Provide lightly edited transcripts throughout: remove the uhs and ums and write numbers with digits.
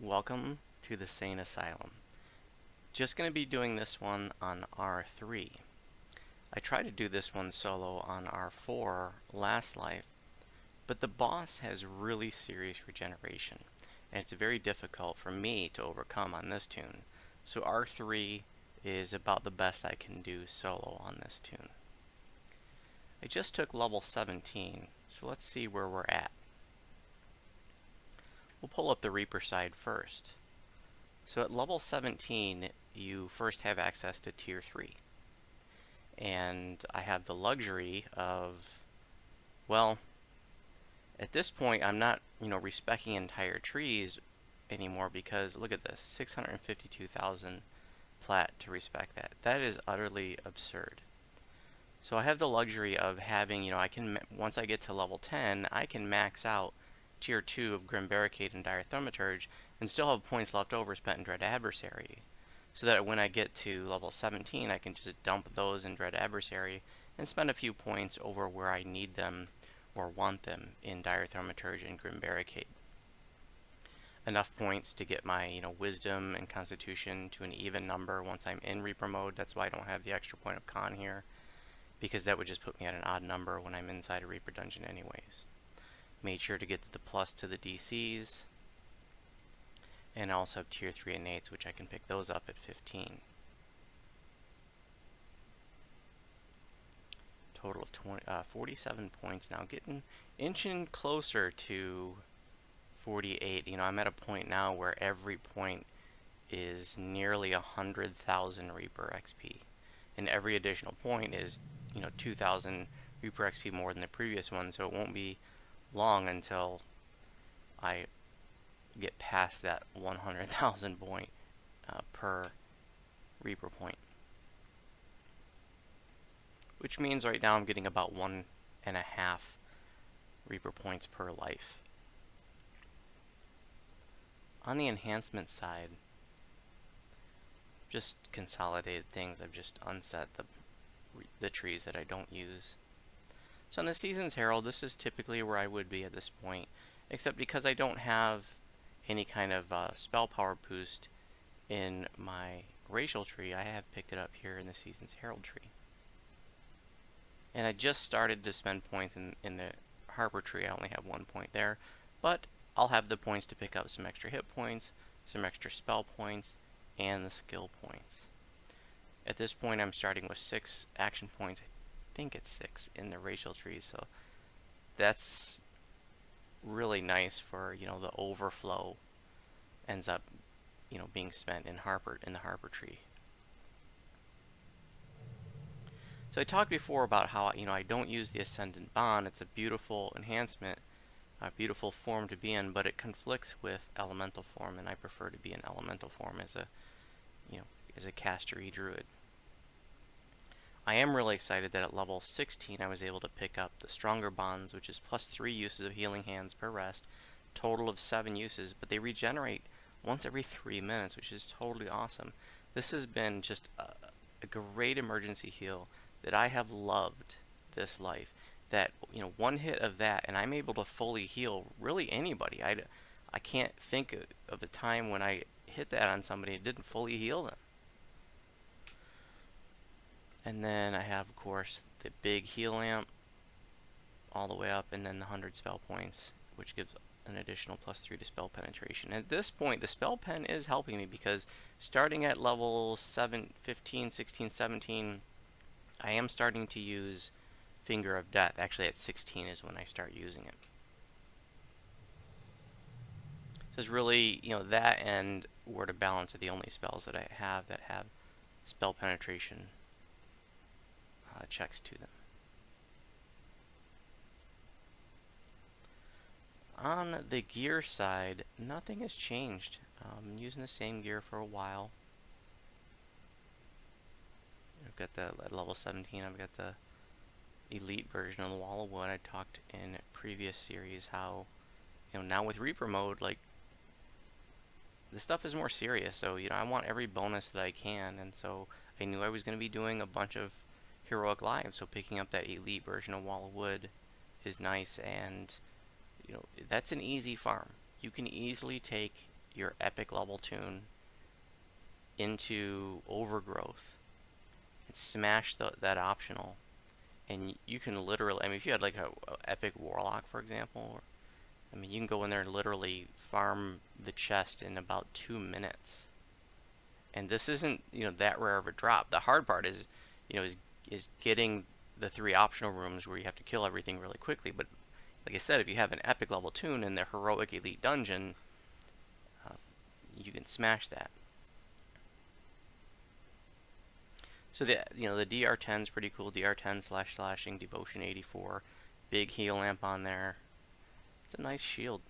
Welcome to the Sane Asylum. Just going to be doing this one on R3. I tried to do this one solo on R4 last life, but the boss has really serious regeneration, and it's very difficult for me to overcome on this tune. So R3 is about the best I can do solo on this tune. I just took level 17, so let's see where we're at. We'll pull up the Reaper side first. So at level 17, you first have access to tier 3. And I have the luxury of, well, at this point I'm not, respecing entire trees anymore because look at this, 652,000 plat to respec that. That is utterly absurd. So I have the luxury of having, I can, once I get to level 10, I can max out tier 2 of Grim Barricade and Dire Thaumaturge and still have points left over spent in Dread Adversary. So that when I get to level 17, I can just dump those in Dread Adversary and spend a few points over where I need them or want them in Dire Thaumaturge and Grim Barricade. Enough points to get my, Wisdom and Constitution to an even number once I'm in Reaper mode. That's why I don't have the extra point of Con here, because that would just put me at an odd number when I'm inside a Reaper dungeon anyways. Made sure to get to the plus to the DCs, and I also have tier 3 innates, which I can pick those up at 15. Total of 47 points now, getting inching closer to 48. I'm at a point now where every point is nearly 100,000 Reaper XP, and every additional point is 2,000 Reaper XP more than the previous one, so it won't be long until I get past that 100,000 point per Reaper point. Which means right now I'm getting about 1.5 Reaper points per life. On the enhancement side, just consolidated things. I've just unset the trees that I don't use. So in the Season's Herald, this is typically where I would be at this point, except because I don't have any kind of spell power boost in my racial tree, I have picked it up here in the Season's Herald tree. And I just started to spend points in the Harbor tree. I only have 1 point there, but I'll have the points to pick up some extra hit points, some extra spell points, and the skill points. At this point I'm starting with 6 action points. I think it's 6 in the racial tree, so that's really nice for the overflow ends up being spent in the Harbor tree. So I talked before about how I don't use the Ascendant Bond. It's a beautiful enhancement, a beautiful form to be in, but it conflicts with Elemental form, and I prefer to be in Elemental form as a castery druid. I am really excited that at level 16 I was able to pick up the Stronger Bonds, which is plus 3 uses of Healing Hands per rest, total of 7 uses, but they regenerate once every 3 minutes, which is totally awesome. This has been just a great emergency heal that I have loved this life. That, one hit of that and I'm able to fully heal really anybody. I can't think of a time when I hit that on somebody and didn't fully heal them. And then I have, of course, the big heal lamp all the way up, and then the 100 spell points, which gives an additional plus 3 to spell penetration. At this point, the spell pen is helping me because starting at level 15, 16, 17, I am starting to use Finger of Death. Actually, at 16 is when I start using it. So it's really, that and Word of Balance are the only spells that I have that have spell penetration checks to them. On the gear side, nothing has changed. I'm using the same gear for a while. I've got at level 17, I've got the elite version of the Wall of Wood. I talked in a previous series how, now with Reaper mode, like, the stuff is more serious. So, I want every bonus that I can, and so I knew I was going to be doing a bunch of heroic lives, so picking up that elite version of Wall of Wood is nice, and that's an easy farm. You can easily take your epic level tune into overgrowth and smash that optional. And you can literally, I mean, if you had like a epic warlock, for example, I mean, you can go in there and literally farm the chest in about 2 minutes. And this isn't, that rare of a drop. The hard part is, is getting the 3 optional rooms where you have to kill everything really quickly. But like I said, if you have an epic level tune in the heroic elite dungeon, you can smash that. So the DR10 is pretty cool. DR10 / slashing, devotion 84, big heal lamp on there. It's a nice shield.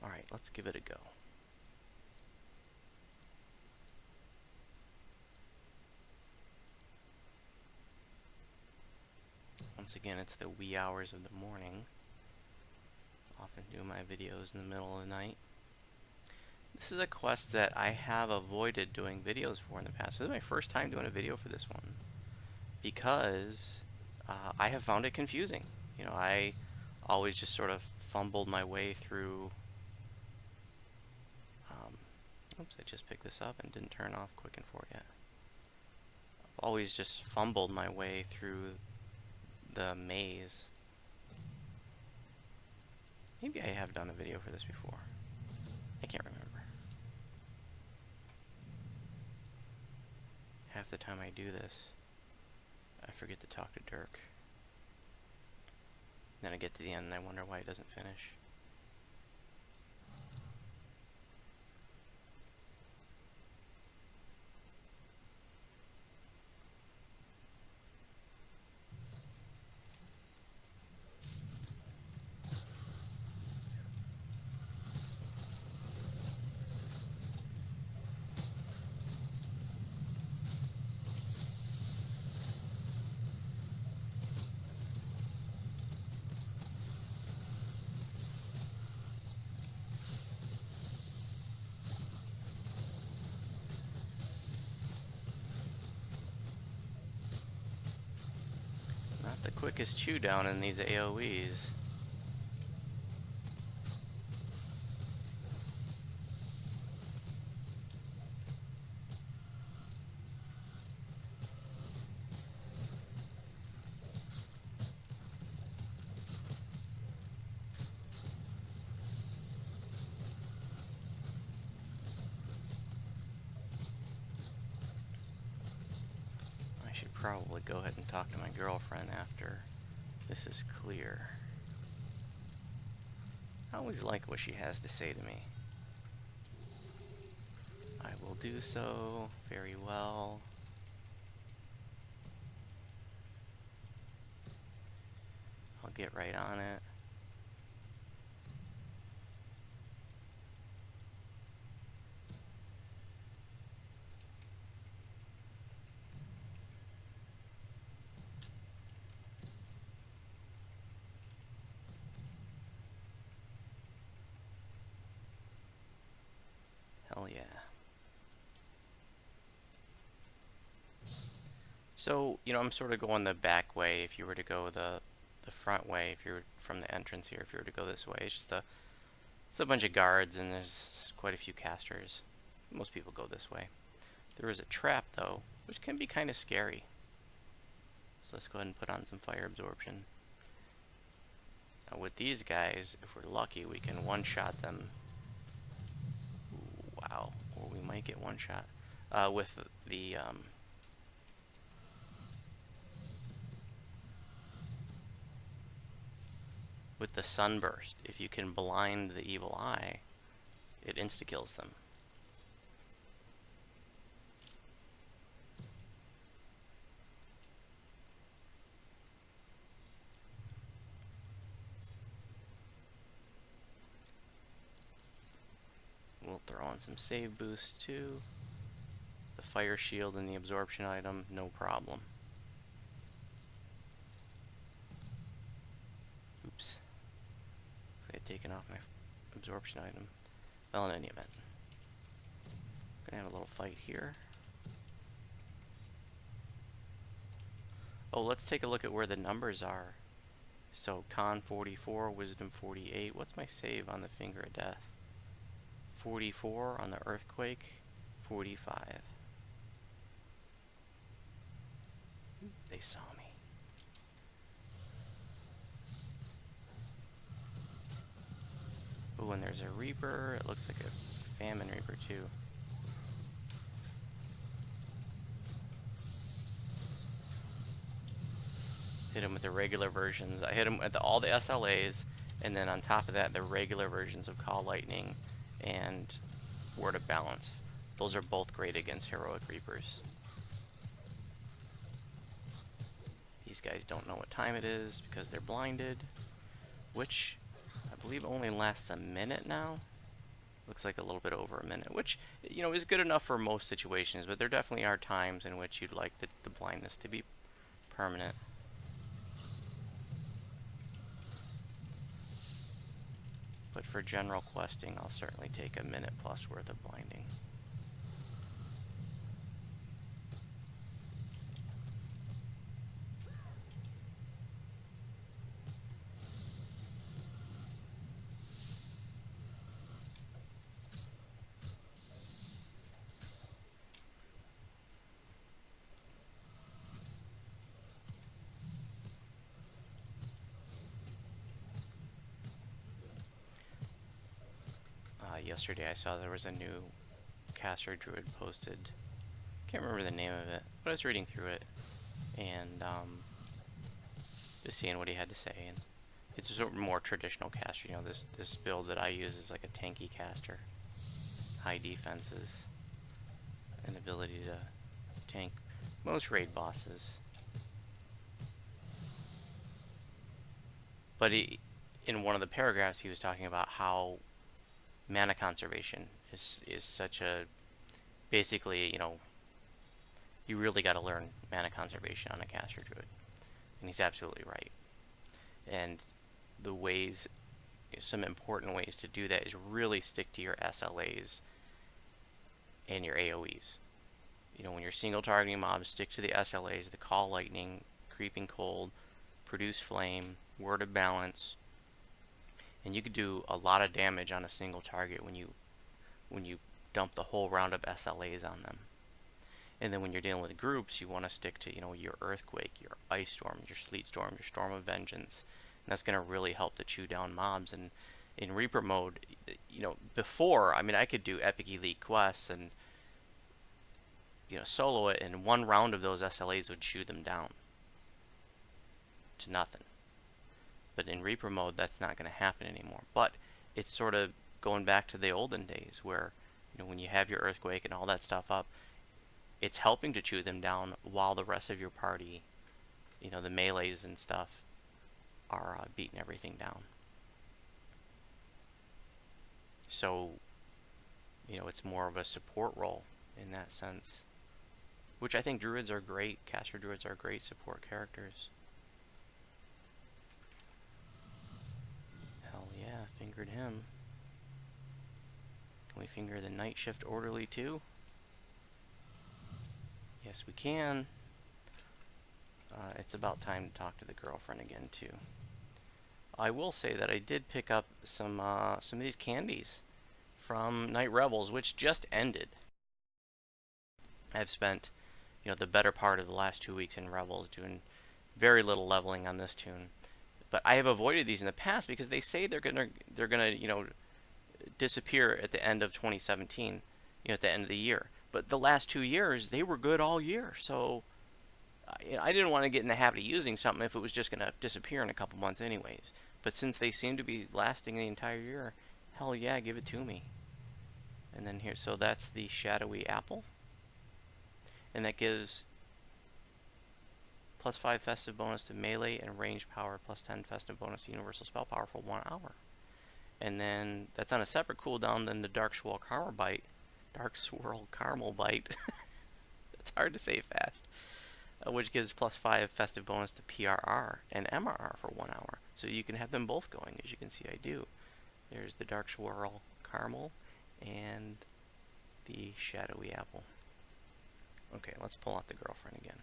All right, let's give it a go. Once again, it's the wee hours of the morning. Often do my videos in the middle of the night. This is a quest that I have avoided doing videos for in the past. This is my first time doing a video for this one, because I have found it confusing. I always just sort of fumbled my way through. Oops, I just picked this up and didn't turn off quick and for yet. I've always just fumbled my way through the maze. Maybe I have done a video for this before. I can't remember. Half the time I do this, I forget to talk to Dirk. Then I get to the end and I wonder why it doesn't finish. Not the quickest chew down in these AoEs. Probably go ahead and talk to my girlfriend after this is clear. I always like what she has to say to me. I will do so very well. I'll get right on it. Hell yeah. So, I'm sort of going the back way. If you were to go the front way, if you're from the entrance here, if you were to go this way, it's a bunch of guards and there's quite a few casters. Most people go this way. There is a trap though, which can be kind of scary. So let's go ahead and put on some fire absorption. Now with these guys, if we're lucky, we can one-shot them. Ooh, wow, or we might get one-shot with the sunburst. If you can blind the evil eye, it insta-kills them. We'll throw on some save boosts too. The fire shield and the absorption item, no problem. Oops. I had taken off my absorption item. Well, in any event. Gonna have a little fight here. Oh, let's take a look at where the numbers are. So con 44, wisdom 48. What's my save on the finger of death? 44 on the earthquake, 45. They saw me. Ooh, and there's a reaper. It looks like a famine reaper too. Hit him with the regular versions. I hit him at all the SLAs, and then on top of that, the regular versions of Call Lightning and Word of Balance. Those are both great against Heroic Reapers. These guys don't know what time it is because they're blinded, which I believe only lasts a minute now. Looks like a little bit over a minute, which, you know, is good enough for most situations, but there definitely are times in which you'd like the blindness to be permanent. But for general questing, I'll certainly take a minute plus worth of blinding. Yesterday I saw there was a new caster druid posted. Can't remember the name of it, but I was reading through it and just seeing what he had to say. And it's a sort of more traditional caster. You know, this build that I use is like a tanky caster, high defenses, and ability to tank most raid bosses. But in one of the paragraphs, he was talking about how mana conservation is such a, basically, you know, you really got to learn mana conservation on a caster druid, and he's absolutely right. And the ways, some important ways to do that is really stick to your SLAs and your AoEs. You know, when you're single targeting mobs, stick to the SLAs, the Call Lightning, Creeping Cold, Produce Flame, Word of Balance. And you could do a lot of damage on a single target when you dump the whole round of SLAs on them. And then when you're dealing with groups, you want to stick to, you know, your Earthquake, your Ice Storm, your Sleet Storm, your Storm of Vengeance. And that's going to really help to chew down mobs. And in Reaper mode, you know, before, I mean, I could do Epic Elite quests and, you know, solo it, and one round of those SLAs would chew them down to nothing. But in Reaper mode, that's not going to happen anymore. But it's sort of going back to the olden days where, you know, when you have your Earthquake and all that stuff up, it's helping to chew them down while the rest of your party, you know, the melees and stuff, are beating everything down. So, you know, it's more of a support role in that sense. Which I think druids are great, caster druids are great support characters. Hell yeah, fingered him. Can we finger the night shift orderly too? Yes, we can. It's about time to talk to the girlfriend again too. I will say that I did pick up some of these candies from Night Revels, which just ended. I've spent, you know, the better part of the last 2 weeks in Revels doing very little leveling on this tune. But I have avoided these in the past because they say they're gonna you know, disappear at the end of 2017, you know, at the end of the year. But the last 2 years, they were good all year. So you know, I didn't want to get in the habit of using something if it was just gonna disappear in a couple months anyways. But since they seem to be lasting the entire year, hell yeah, give it to me. And then here, so that's the Shadowy Apple. And that gives +5 festive bonus to melee and range power, +10 festive bonus to universal spell power for 1 hour. And then that's on a separate cooldown than the Dark Swirl Caramel Bite. Dark Swirl Caramel Bite. It's hard to say fast. Which gives +5 festive bonus to PRR and MRR for 1 hour. So you can have them both going, as you can see I do. There's the Dark Swirl Caramel and the Shadowy Apple. Okay, let's pull out the girlfriend again.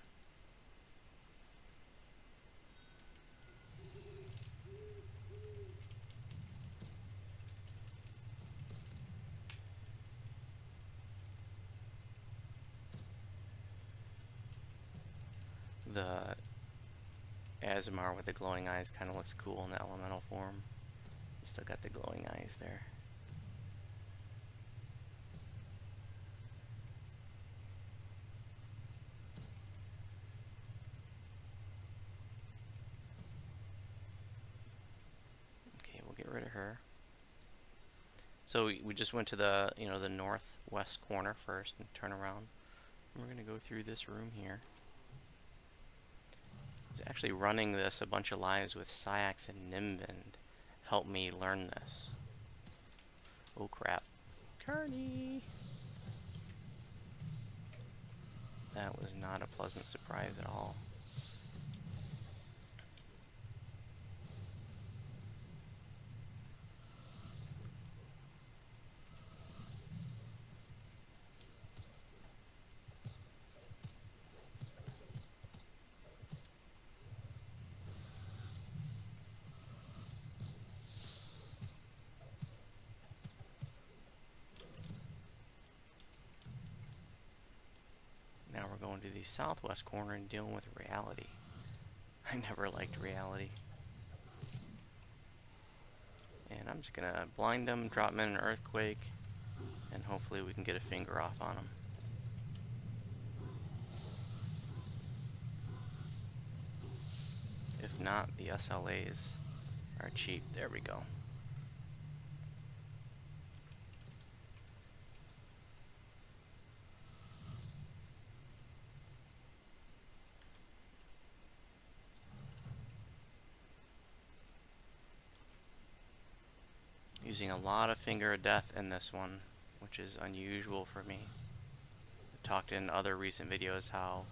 The Aasimar with the glowing eyes kind of looks cool in the elemental form. Still got the glowing eyes there. Okay, we'll get rid of her. So we just went to the, the northwest corner first and turn around. And we're going to go through this room here. I was actually running this a bunch of lives with Syax and Nimvind. Helped me learn this. Oh crap. Carney! That was not a pleasant surprise at all. Now we're going to the southwest corner and dealing with reality. I never liked reality. And I'm just gonna blind them, drop them in an earthquake, and hopefully we can get a finger off on them. If not, the SLAs are cheap. There we go. Using a lot of Finger of Death in this one, which is unusual for me. I've talked in other recent videos how,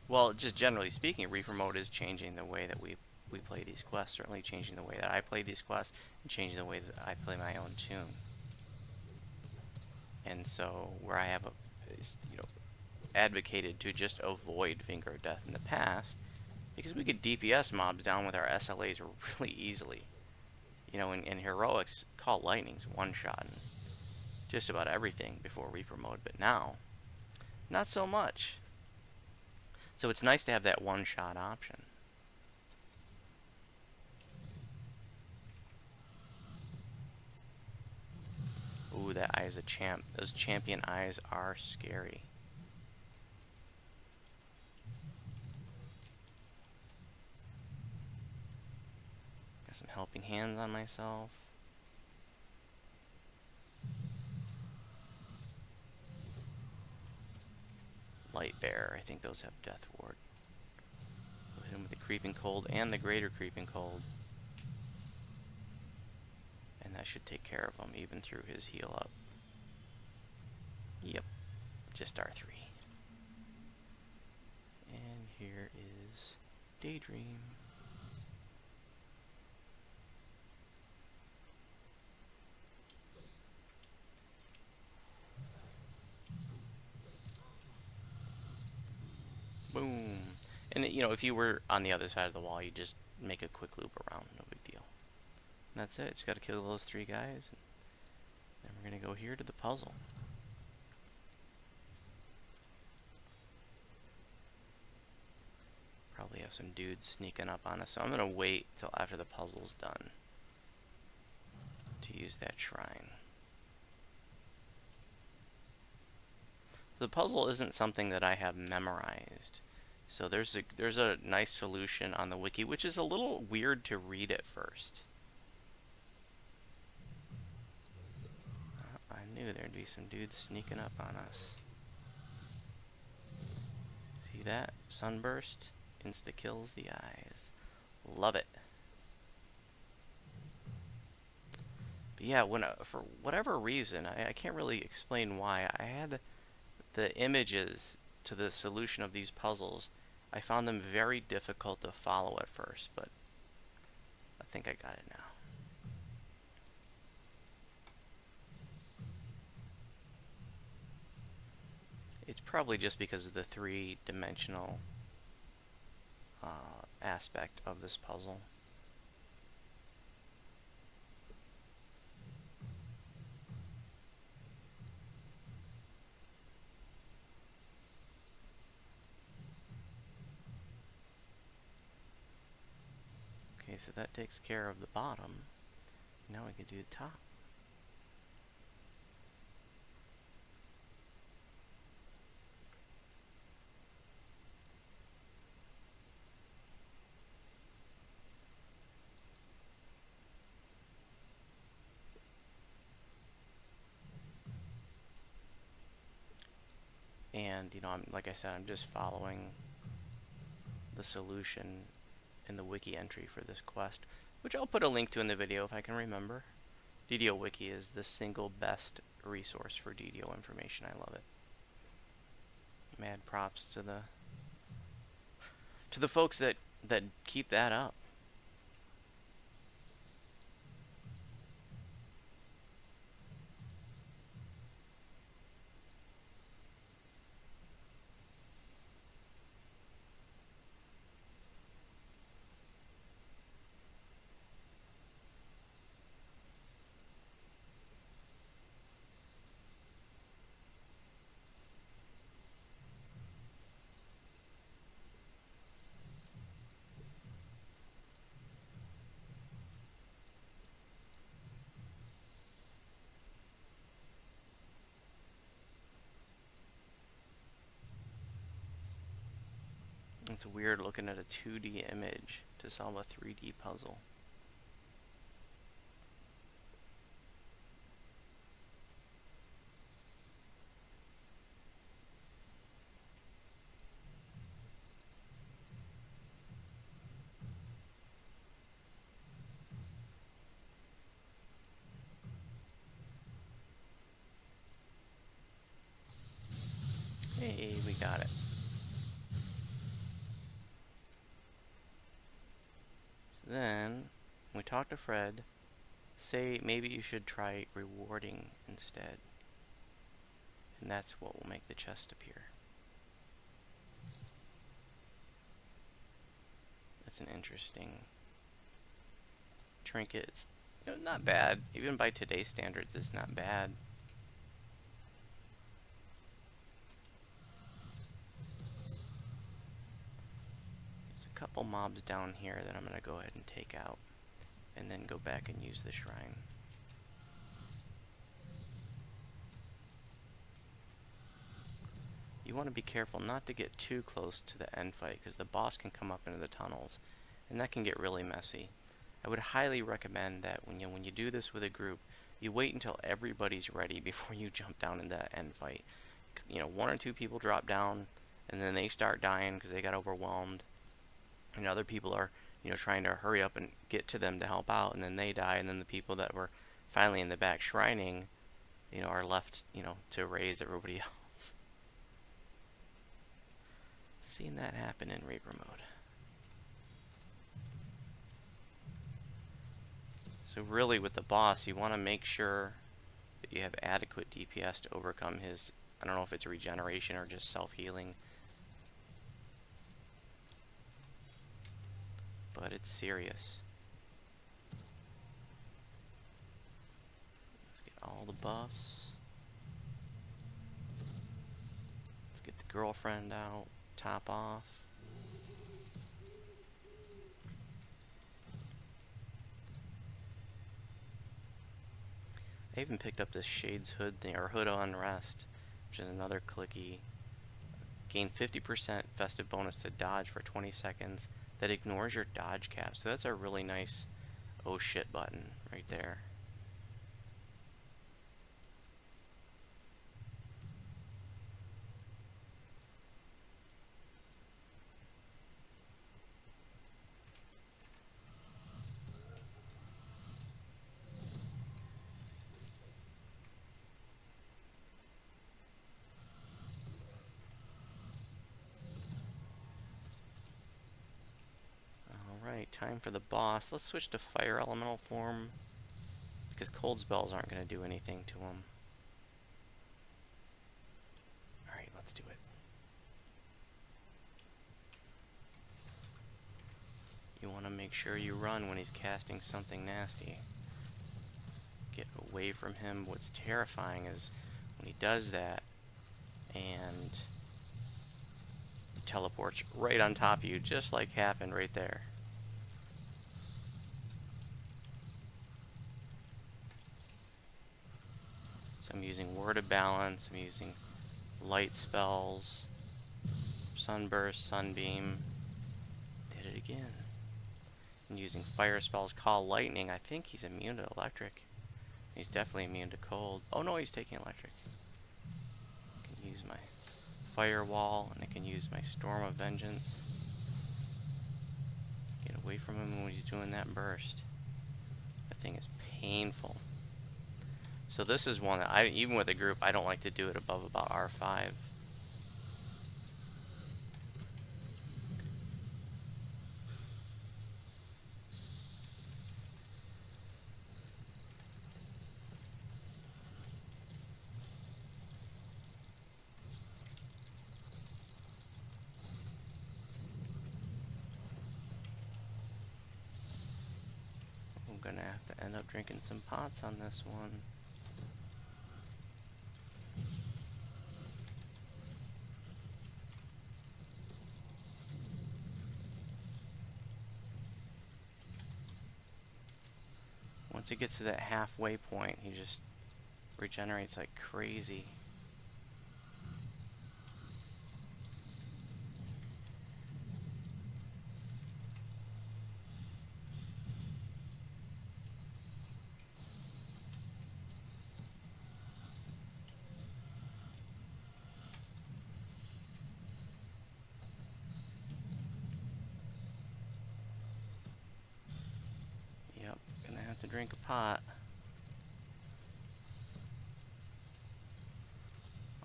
well, just generally speaking, Reaper Mode is changing the way that we play these quests, certainly changing the way that I play these quests, and changing the way that I play my own tune. And so, where I have advocated to just avoid Finger of Death in the past, because we could DPS mobs down with our SLAs really easily. In Heroics, Call Lightning's one-shot just about everything before Reaper Mode, but now, not so much. So it's nice to have that one-shot option. Ooh, that eye is a champ. Those champion eyes are scary. Got some helping hands on myself. Light Bearer, I think those have Death Ward. We'll hit him with the Creeping Cold and the Greater Creeping Cold. And that should take care of him, even through his heal up. Yep, just R3. And here is Daydream. Boom. And if you were on the other side of the wall, you just make a quick loop around, no big deal. And that's it. Just got to kill those 3 guys. And then we're going to go here to the puzzle. Probably have some dudes sneaking up on us, so I'm going to wait till after the puzzle's done to use that shrine. The puzzle isn't something that I have memorized. So there's a nice solution on the wiki, which is a little weird to read at first. I knew there'd be some dudes sneaking up on us. See that? Sunburst insta-kills the eyes. Love it. But yeah, for whatever reason, I can't really explain why, I had the images to the solution of these puzzles. I found them very difficult to follow at first, but I think I got it now. It's probably just because of the 3-dimensional aspect of this puzzle. so that takes care of the bottom. Now we can do the top. And, you know, like I said, I'm just following the solution in the wiki entry for this quest, which I'll put a link to in the video if I can remember. DDO Wiki is the single best resource for DDO information. I love it. Mad props to the folks that keep that up. It's weird looking at a 2D image to solve a 3D puzzle. Hey, we got it. So then, we talk to Fred, say maybe you should try rewarding instead. And that's what will make the chest appear. That's an interesting trinket. It's, you know, not bad. Even by today's standards, it's not bad. There's a couple mobs down here that I'm going to go ahead and take out, and then go back and use the shrine. You want to be careful not to get too close to the end fight, because the boss can come up into the tunnels, and that can get really messy. I would highly recommend that when you do this with a group, you wait until everybody's ready before you jump down into that end fight. You know, 1 or 2 people drop down, and then they start dying because they got overwhelmed, and other people are, you know, trying to hurry up and get to them to help out, and then they die, and then the people that were finally in the back shrining, you know, are left, you know, to raise everybody else. Seen that happen in Reaper mode. So really with the boss, you want to make sure that you have adequate DPS to overcome his, I don't know if it's regeneration or just self-healing, but it's serious. Let's get all the buffs. Let's get the girlfriend out. Top off. I even picked up this Shades Hood thing, or Hood on Rest, which is another clicky. Gain 50% festive bonus to dodge for 20 seconds that ignores your dodge cap. So that's a really nice oh shit button right there. Alright, time for the boss. Let's switch to Fire Elemental form, because cold spells aren't going to do anything to him. Alright, let's do it. You want to make sure you run when he's casting something nasty. Get away from him. What's terrifying is when he does that and he teleports right on top of you, just like happened right there. So I'm using Word of Balance, I'm using light spells, Sunburst, Sunbeam. Did it again. I'm using fire spells, Call Lightning. I think he's immune to electric. He's definitely immune to cold. Oh no, he's taking electric. I can use my Firewall, and I can use my Storm of Vengeance. Get away from him when he's doing that burst. That thing is painful. So this is one that even with a group, I don't like to do it above about R5. I'm gonna have to end up drinking some pots on this one. Once it gets to that halfway point, he just regenerates like crazy. Yep, gonna have to drink a pot.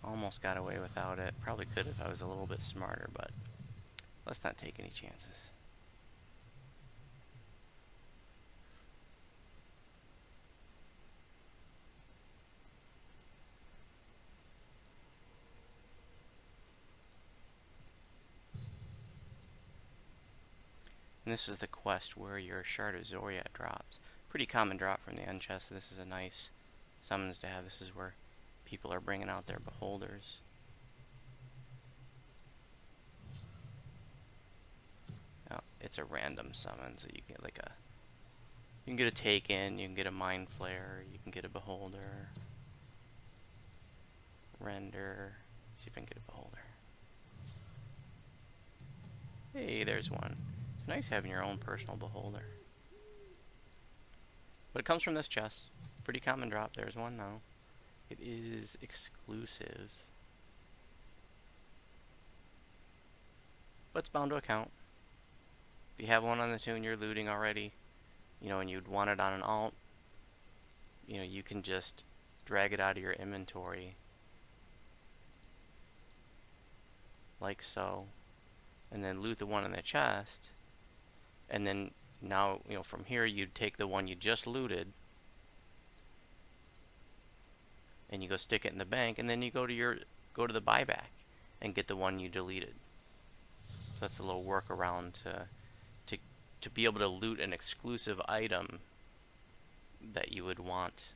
Almost got away without it. Probably could if I was a little bit smarter, but let's not take any chances. And this is the quest where your Shard of Zoriat drops. Pretty common drop from the end chest. This is a nice summons to have. This is where people are bringing out their beholders. Now, it's a random summon, so you get like you can get a Taken, you can get a Mind Flare, you can get a beholder. Render. See if I can get a beholder. Hey, there's one. It's nice having your own personal beholder. But it comes from this chest. Pretty common drop. There's one now. It is exclusive. But it's bound to account. If you have one on the tune you're looting already, and you'd want it on an alt, you can just drag it out of your inventory. Like so. And then loot the one in the chest. And then now, from here you'd take the one you just looted and you go stick it in the bank, and then you go to the buyback and get the one you deleted. So that's a little workaround to be able to loot an exclusive item that you would want.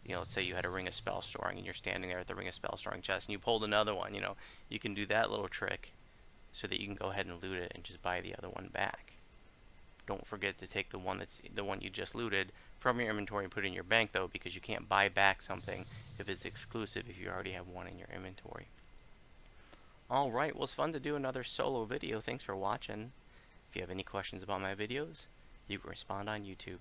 Let's say you had a Ring of Spell Storing and you're standing there at the Ring of Spell Storing chest and you pulled another one, you can do that little trick so that you can go ahead and loot it and just buy the other one back. Don't forget to take the one you just looted from your inventory and put it in your bank, though, because you can't buy back something if it's exclusive if you already have one in your inventory. Alright, well, it's fun to do another solo video. Thanks for watching. If you have any questions about my videos, you can respond on YouTube.